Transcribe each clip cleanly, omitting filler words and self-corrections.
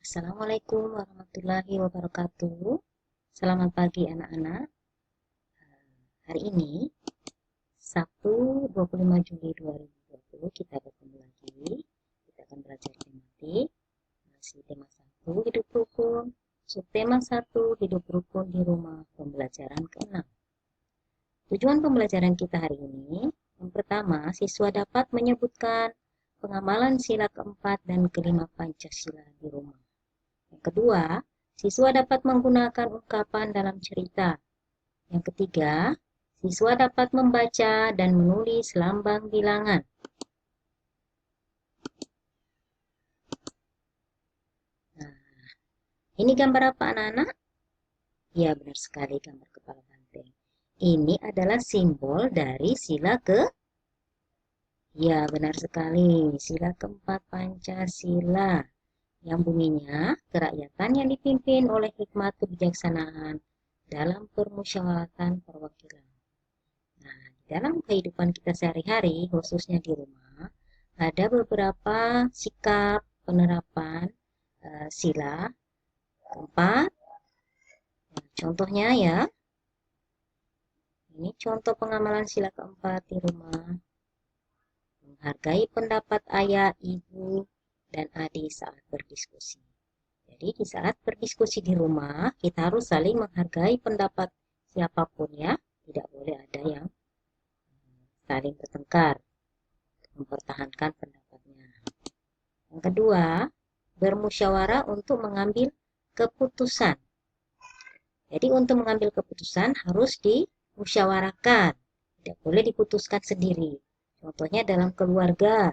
Assalamualaikum warahmatullahi wabarakatuh. Selamat pagi anak-anak. Hari ini, Sabtu 25 Juli 2020, kita bertemu lagi. Kita akan belajar tematik. Masih tema 1, hidup rukun. Subtema 1, hidup rukun di rumah, pembelajaran ke-6. Tujuan pembelajaran kita hari ini, yang pertama, siswa dapat menyebutkan pengamalan sila keempat dan kelima Pancasila di rumah. Yang kedua, siswa dapat menggunakan ungkapan dalam cerita. Yang ketiga, siswa dapat membaca dan menulis lambang bilangan. Nah, ini gambar apa anak-anak? Ya, benar sekali, gambar kepala banteng. Ini adalah simbol dari sila Ya, benar sekali, sila keempat Pancasila. Yang bunyinya kerakyatan yang dipimpin oleh hikmat kebijaksanaan dalam permusyawaratan perwakilan. Nah, di dalam kehidupan kita sehari-hari, khususnya di rumah, ada beberapa sikap penerapan sila keempat. Nah, contohnya ya, ini contoh pengamalan sila keempat di rumah. Menghargai pendapat ayah, ibu, dan adik saat berdiskusi. Jadi di saat berdiskusi di rumah, kita harus saling menghargai pendapat siapapun ya. Tidak boleh ada yang saling bertengkar, mempertahankan pendapatnya. Yang kedua, bermusyawarah untuk mengambil keputusan. Jadi untuk mengambil keputusan harus dimusyawarahkan. Tidak boleh diputuskan sendiri. Contohnya dalam keluarga,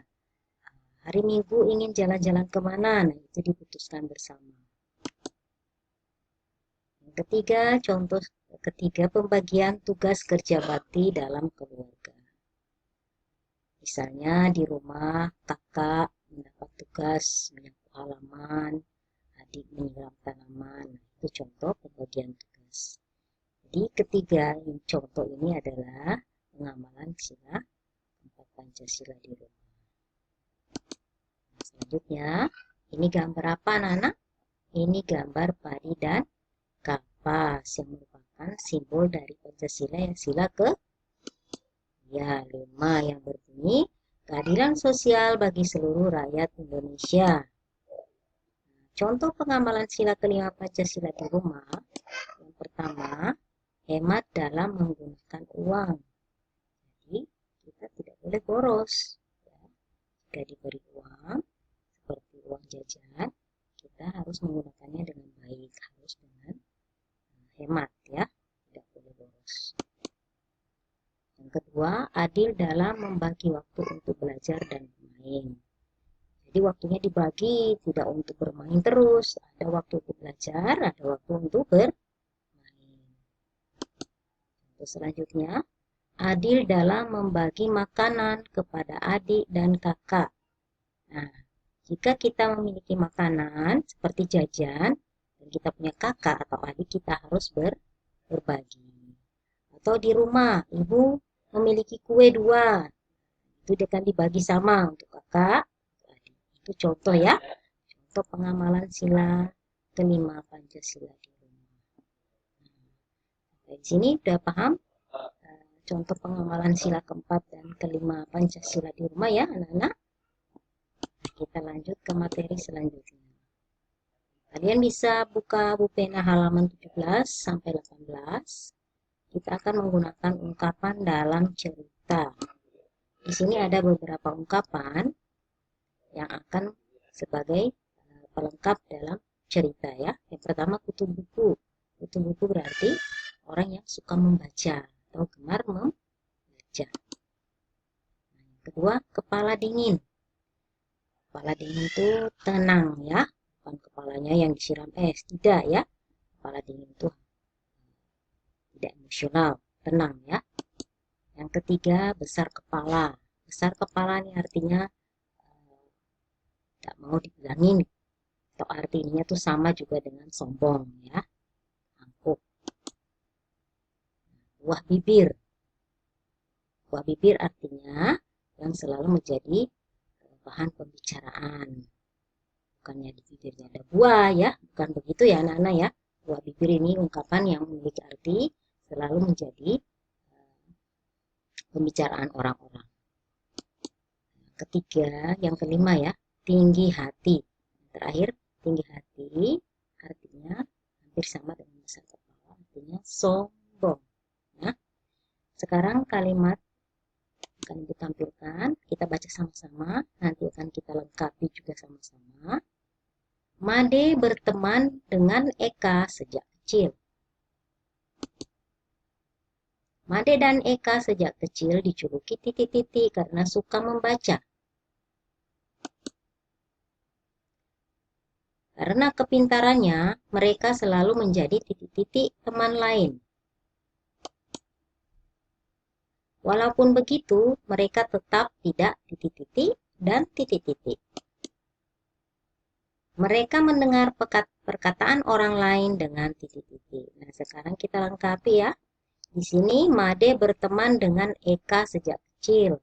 hari Minggu ingin jalan-jalan kemana, nah itu diputuskan bersama. Yang ketiga, contoh ketiga, pembagian tugas kerja bakti dalam keluarga. Misalnya di rumah, kakak mendapat tugas menyapu halaman, adik menyiram tanaman. Nah, itu contoh pembagian tugas. Jadi ketiga contoh ini adalah pengamalan sila keempat Pancasila di rumah. Nah, selanjutnya, ini gambar apa anak-anak? Ini gambar padi dan kapas yang merupakan simbol dari Pancasila yang sila ke-5 yang berbunyi keadilan sosial bagi seluruh rakyat Indonesia. Contoh pengamalan sila ke-5 Pancasila di rumah. Yang pertama, hemat dalam menggunakan uang. Jadi, kita tidak boleh boros. Ya. Jika diberi uang, seperti uang jajan, kita harus menggunakannya dengan baik, harus dengan hemat ya, tidak boleh boros. Yang kedua, adil dalam membagi waktu untuk belajar dan bermain. Jadi waktunya dibagi, tidak untuk bermain terus, ada waktu untuk belajar, ada waktu untuk bermain. Contoh selanjutnya, adil dalam membagi makanan kepada adik dan kakak. Nah, jika kita memiliki makanan seperti jajan, dan kita punya kakak atau adik, kita harus berbagi. Atau di rumah, ibu memiliki kue 2, itu akan dibagi sama untuk kakak, adik. Itu contoh ya, contoh pengamalan sila ke-5 Pancasila di rumah. Nah, di sini udah paham contoh pengamalan sila ke-4 dan ke-5 Pancasila di rumah ya anak-anak. Nah, kita lanjut ke materi selanjutnya. Kalian bisa buka buku pena halaman 17 sampai 18. Kita akan menggunakan ungkapan dalam cerita. Di sini ada beberapa ungkapan yang akan sebagai pelengkap dalam cerita ya. Yang pertama, kutu buku. Kutu buku berarti orang yang suka membaca atau gemar membaca. Nah, yang kedua, kepala dingin. Kepala dingin itu tenang ya, bukan kepalanya yang disiram es, tidak ya. Kepala dingin itu tidak emosional, tenang ya. Yang ketiga, besar kepala. Besar kepala ini artinya tidak mau dibilangin, atau artinya tuh sama juga dengan sombong ya, angkuh. Buah bibir. Buah bibir artinya yang selalu menjadi bahan pembicaraan. bukannya di bibirnya ada buah ya, bukan begitu ya anak-anak ya. Buah bibir ini ungkapan yang memiliki arti selalu menjadi pembicaraan orang-orang. Ketiga, yang kelima ya, tinggi hati. Terakhir, tinggi hati artinya hampir sama dengan besar kepala, artinya sombong. Nah, sekarang kalimat akan Ibu tampilkan, kita baca sama-sama, nanti akan kita lengkapi juga sama-sama. Made berteman dengan Eka sejak kecil. Made dan Eka sejak kecil dijuluki titik-titik karena suka membaca. Karena kepintarannya, mereka selalu menjadi titik-titik teman lain. Walaupun begitu, mereka tetap tidak titik-titik dan titik-titik. Mereka mendengar perkataan orang lain dengan titik-titik. Nah, sekarang kita lengkapi ya. Di sini Made berteman dengan Eka sejak kecil.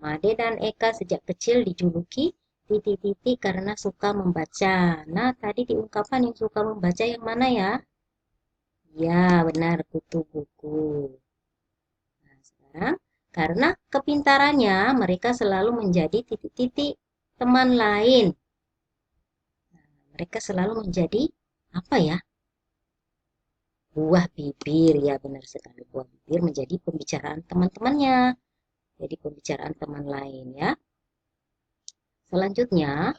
Made dan Eka sejak kecil dijuluki titik-titik karena suka membaca. Nah, tadi diungkapkan yang suka membaca yang mana ya? Ya, benar, kutu buku. Nah, sekarang karena kepintarannya, mereka selalu menjadi titik-titik teman lain. Nah, mereka selalu menjadi apa ya? Buah bibir, ya benar sekali. Buah bibir menjadi pembicaraan teman-temannya. Jadi pembicaraan teman lain ya. Selanjutnya,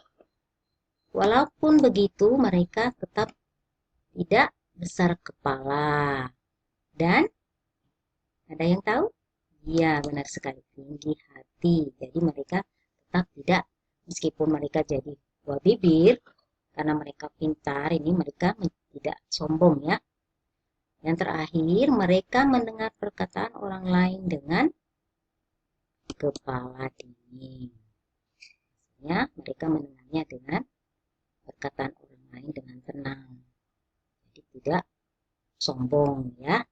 walaupun begitu mereka tetap tidak besar kepala. Dan ada yang tahu? Ya, benar sekali, tinggi hati. Jadi mereka tetap tidak, meskipun mereka jadi buah bibir, karena mereka pintar, ini mereka tidak sombong ya. Yang terakhir, mereka mendengar perkataan orang lain dengan kepala dingin. Ya, mereka mendengarnya dengan perkataan orang lain dengan tenang. Jadi tidak sombong ya.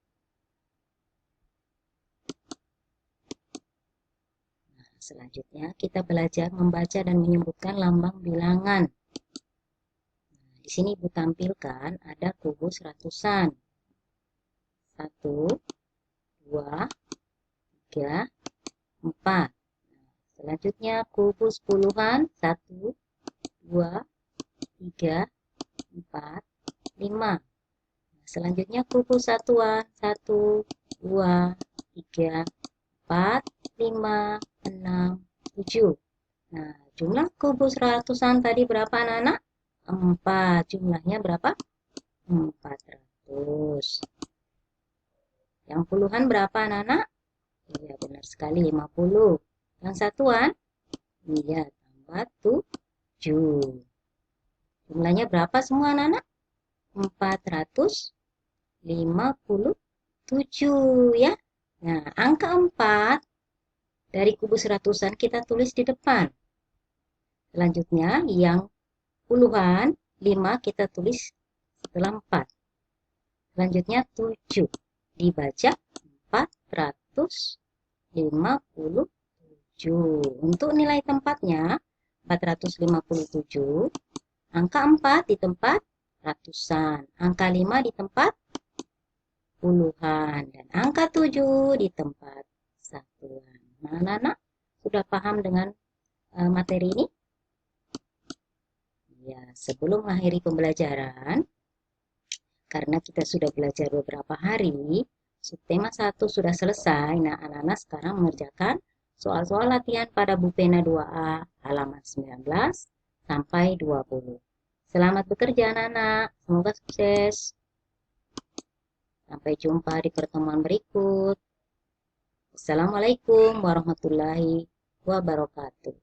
Nah, selanjutnya kita belajar membaca dan menyebutkan lambang bilangan. Nah, di sini Ibu tampilkan ada kubus ratusan. 1, 2, 3, 4. Selanjutnya kubus puluhan 1, 2, 3, 4, 5. Selanjutnya kubus satuan 1, 2, 3, 4, 5, 6, 7. Nah, jumlah kubus ratusan tadi berapa anak-anak? 4. Jumlahnya berapa? 400. Yang puluhan berapa anak-anak? Iya, benar sekali 50. Yang satuan? Iya, tambah 7. Jumlahnya berapa semua anak-anak? 457 ya. Nah, angka 4 dari kubus ratusan kita tulis di depan. Selanjutnya, yang puluhan, 5 kita tulis setelah 4. Selanjutnya 7 dibaca 457. Untuk nilai tempatnya 457. Angka 4 di tempat ratusan, angka 5 di tempat puluhan, dan angka 7 di tempat satuan. Nah, anak-anak sudah paham dengan materi ini? Ya, sebelum mengakhiri pembelajaran, karena kita sudah belajar beberapa hari, subtema 1 sudah selesai. Nah, anak-anak sekarang mengerjakan soal-soal latihan pada buku pena 2A halaman 19 sampai 20. Selamat bekerja anak-anak, semoga sukses. Sampai jumpa di pertemuan berikut. Assalamualaikum warahmatullahi wabarakatuh.